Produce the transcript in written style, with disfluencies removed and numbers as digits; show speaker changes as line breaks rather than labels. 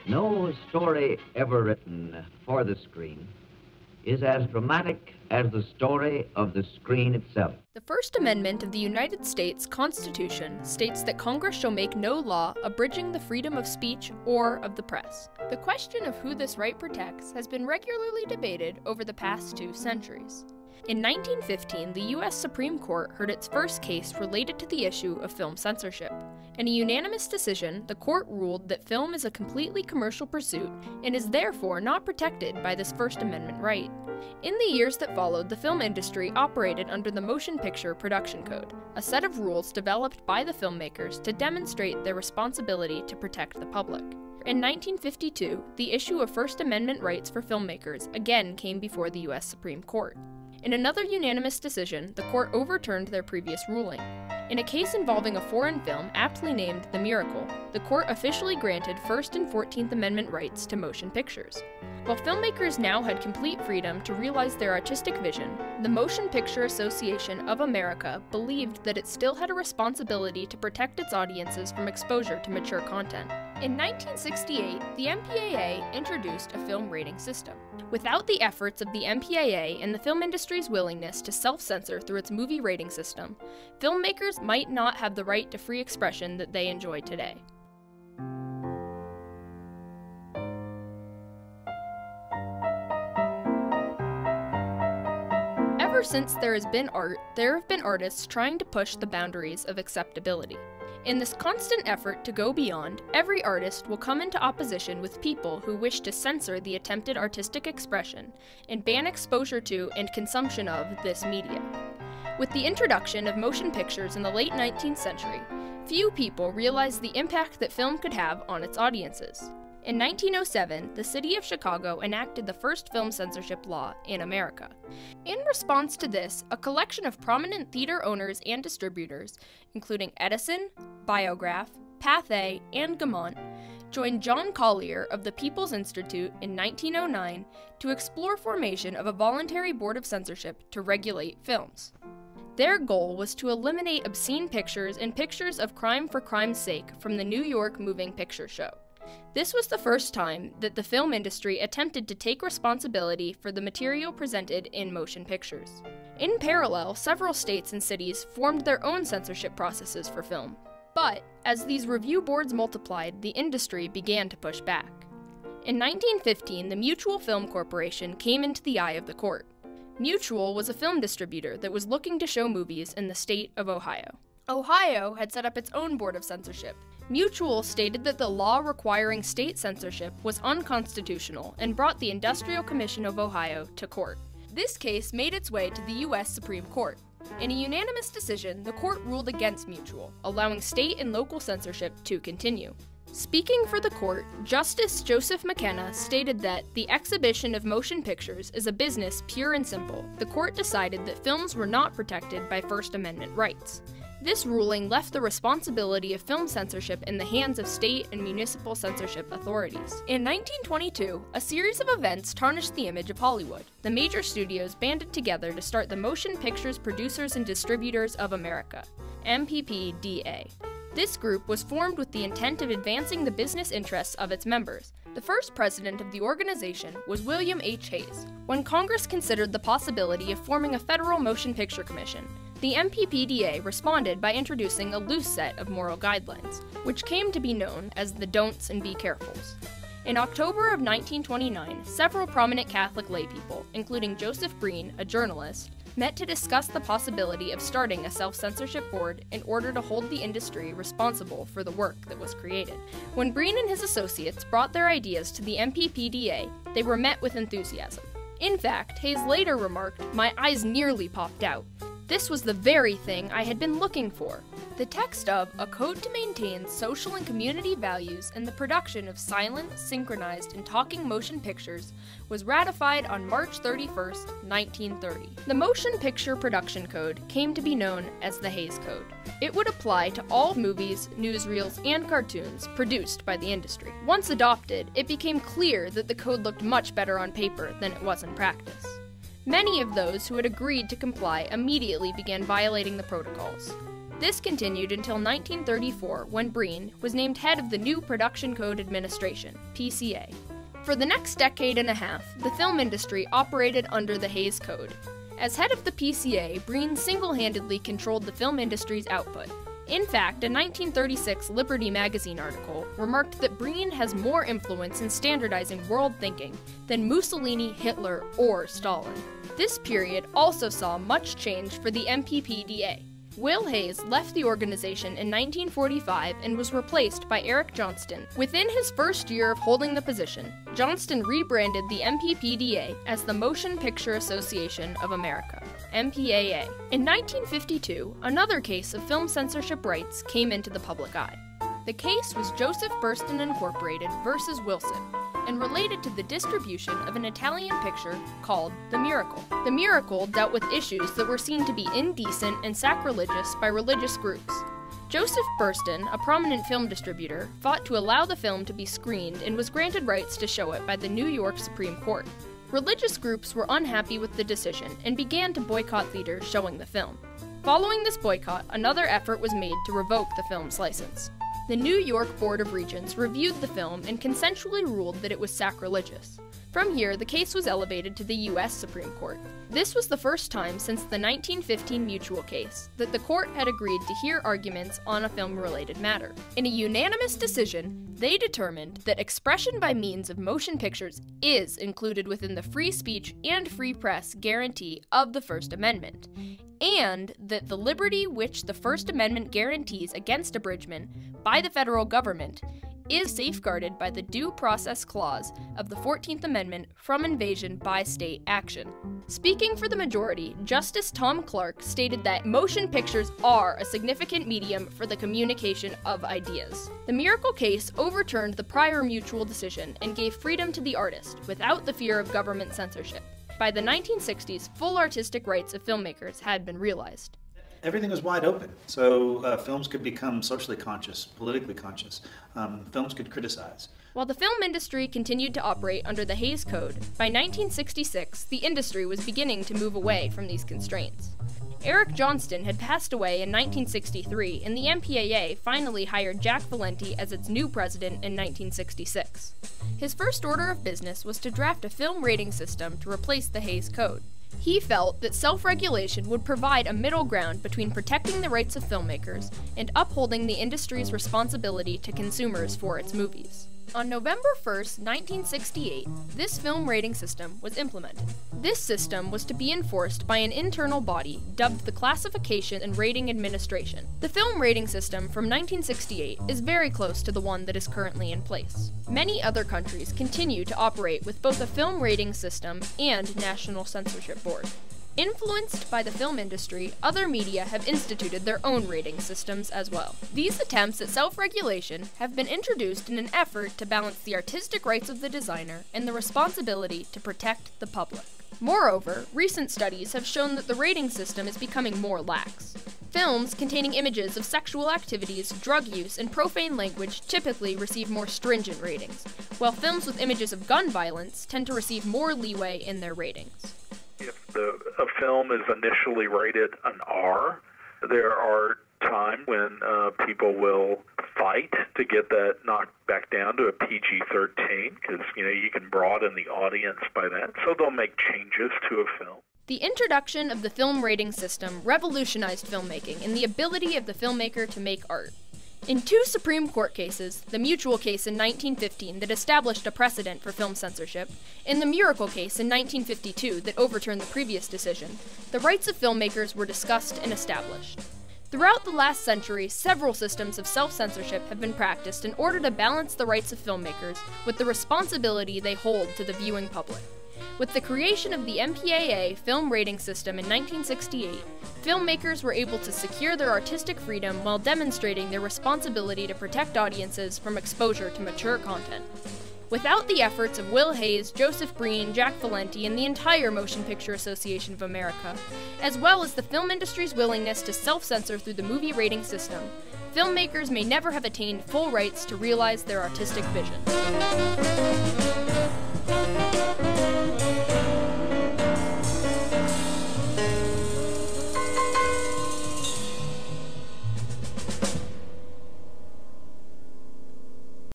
No story ever written for the screen is as dramatic as the story of the screen itself.
The First Amendment of the United States Constitution states that Congress shall make no law abridging the freedom of speech or of the press. The question of who this right protects has been regularly debated over the past 2 centuries. In 1915, the U.S. Supreme Court heard its first case related to the issue of film censorship. In a unanimous decision, the court ruled that film is a completely commercial pursuit and is therefore not protected by this First Amendment right. In the years that followed, the film industry operated under the Motion Picture Production Code, a set of rules developed by the filmmakers to demonstrate their responsibility to protect the public. In 1952, the issue of First Amendment rights for filmmakers again came before the U.S. Supreme Court. In another unanimous decision, the court overturned their previous ruling. In a case involving a foreign film aptly named The Miracle, the court officially granted First and 14th Amendment rights to motion pictures. While filmmakers now had complete freedom to realize their artistic vision, the Motion Picture Association of America believed that it still had a responsibility to protect its audiences from exposure to mature content. In 1968, the MPAA introduced a film rating system. Without the efforts of the MPAA and the film industry's willingness to self-censor through its movie rating system, filmmakers might not have the right to free expression that they enjoy today. Ever since there has been art, there have been artists trying to push the boundaries of acceptability. In this constant effort to go beyond, every artist will come into opposition with people who wish to censor the attempted artistic expression and ban exposure to and consumption of this media. With the introduction of motion pictures in the late 19th century, few people realized the impact that film could have on its audiences. In 1907, the city of Chicago enacted the first film censorship law in America. In response to this, a collection of prominent theater owners and distributors, including Edison, Biograph, Pathé, and Gaumont, joined John Collier of the People's Institute in 1909 to explore formation of a voluntary board of censorship to regulate films. Their goal was to eliminate obscene pictures and pictures of crime for crime's sake from the New York Moving Picture Show. This was the first time that the film industry attempted to take responsibility for the material presented in motion pictures. In parallel, several states and cities formed their own censorship processes for film. But, as these review boards multiplied, the industry began to push back. In 1915, the Mutual Film Corporation came into the eye of the court. Mutual was a film distributor that was looking to show movies in the state of Ohio. Ohio had set up its own board of censorship. Mutual stated that the law requiring state censorship was unconstitutional and brought the Industrial Commission of Ohio to court. This case made its way to the U.S. Supreme Court. In a unanimous decision, the court ruled against Mutual, allowing state and local censorship to continue. Speaking for the court, Justice Joseph McKenna stated that the exhibition of motion pictures is a business pure and simple. The court decided that films were not protected by First Amendment rights. This ruling left the responsibility of film censorship in the hands of state and municipal censorship authorities. In 1922, a series of events tarnished the image of Hollywood. The major studios banded together to start the Motion Pictures Producers and Distributors of America, MPPDA. This group was formed with the intent of advancing the business interests of its members. The first president of the organization was William H. Hayes. When Congress considered the possibility of forming a federal motion picture commission, the MPPDA responded by introducing a loose set of moral guidelines, which came to be known as the Don'ts and Be Carefuls. In October of 1929, several prominent Catholic laypeople, including Joseph Breen, a journalist, met to discuss the possibility of starting a self-censorship board in order to hold the industry responsible for the work that was created. When Breen and his associates brought their ideas to the MPPDA, they were met with enthusiasm. In fact, Hayes later remarked, "My eyes nearly popped out. This was the very thing I had been looking for." The text of A Code to Maintain Social and Community Values and the Production of Silent, Synchronized, and Talking Motion Pictures was ratified on March 31, 1930. The Motion Picture Production Code came to be known as the Hayes Code. It would apply to all movies, newsreels, and cartoons produced by the industry. Once adopted, it became clear that the code looked much better on paper than it was in practice. Many of those who had agreed to comply immediately began violating the protocols. This continued until 1934, when Breen was named head of the new Production Code Administration, PCA. For the next decade and a half, the film industry operated under the Hays Code. As head of the PCA, Breen single-handedly controlled the film industry's output. In fact, a 1936 Liberty magazine article remarked that Breen has more influence in standardizing world thinking than Mussolini, Hitler, or Stalin. This period also saw much change for the MPPDA. Will Hays left the organization in 1945 and was replaced by Eric Johnston. Within his first year of holding the position, Johnston rebranded the MPPDA as the Motion Picture Association of America, MPAA. In 1952, another case of film censorship rights came into the public eye. The case was Joseph Burston Incorporated versus Wilson, and related to the distribution of an Italian picture called The Miracle. The Miracle dealt with issues that were seen to be indecent and sacrilegious by religious groups. Joseph Burston, a prominent film distributor, fought to allow the film to be screened and was granted rights to show it by the New York Supreme Court. Religious groups were unhappy with the decision and began to boycott theaters showing the film. Following this boycott, another effort was made to revoke the film's license. The New York Board of Regents reviewed the film and consensually ruled that it was sacrilegious. From here, the case was elevated to the U.S. Supreme Court. This was the first time since the 1915 Mutual case that the court had agreed to hear arguments on a film-related matter. In a unanimous decision, they determined that expression by means of motion pictures is included within the free speech and free press guarantee of the First Amendment, and that the liberty which the First Amendment guarantees against abridgment by the federal government is safeguarded by the Due Process Clause of the 14th Amendment from invasion by state action. Speaking for the majority, Justice Tom Clark stated that motion pictures are a significant medium for the communication of ideas. The Miracle case overturned the prior Mutual decision and gave freedom to the artist without the fear of government censorship. By the 1960s, full artistic rights of filmmakers had been realized.
Everything was wide open, so films could become socially conscious, politically conscious. Films could criticize.
While the film industry continued to operate under the Hays Code, by 1966, the industry was beginning to move away from these constraints. Eric Johnston had passed away in 1963, and the MPAA finally hired Jack Valenti as its new president in 1966. His first order of business was to draft a film rating system to replace the Hays Code. He felt that self-regulation would provide a middle ground between protecting the rights of filmmakers and upholding the industry's responsibility to consumers for its movies. On November 1st, 1968, this film rating system was implemented. This system was to be enforced by an internal body dubbed the Classification and Rating Administration. The film rating system from 1968 is very close to the one that is currently in place. Many other countries continue to operate with both a film rating system and national censorship board. Influenced by the film industry, other media have instituted their own rating systems as well. These attempts at self-regulation have been introduced in an effort to balance the artistic rights of the designer and the responsibility to protect the public. Moreover, recent studies have shown that the rating system is becoming more lax. Films containing images of sexual activities, drug use, and profane language typically receive more stringent ratings, while films with images of gun violence tend to receive more leeway in their ratings.
If a film is initially rated an R, there are times when people will fight to get that knocked back down to a PG-13 because, you can broaden the audience by that. So they'll make changes to a film.
The introduction of the film rating system revolutionized filmmaking and the ability of the filmmaker to make art. In two Supreme Court cases, the Mutual case in 1915 that established a precedent for film censorship, and the Miracle case in 1952 that overturned the previous decision, the rights of filmmakers were discussed and established. Throughout the last century, several systems of self-censorship have been practiced in order to balance the rights of filmmakers with the responsibility they hold to the viewing public. With the creation of the MPAA film rating system in 1968, filmmakers were able to secure their artistic freedom while demonstrating their responsibility to protect audiences from exposure to mature content. Without the efforts of Will Hays, Joseph Breen, Jack Valenti, and the entire Motion Picture Association of America, as well as the film industry's willingness to self-censor through the movie rating system, filmmakers may never have attained full rights to realize their artistic vision.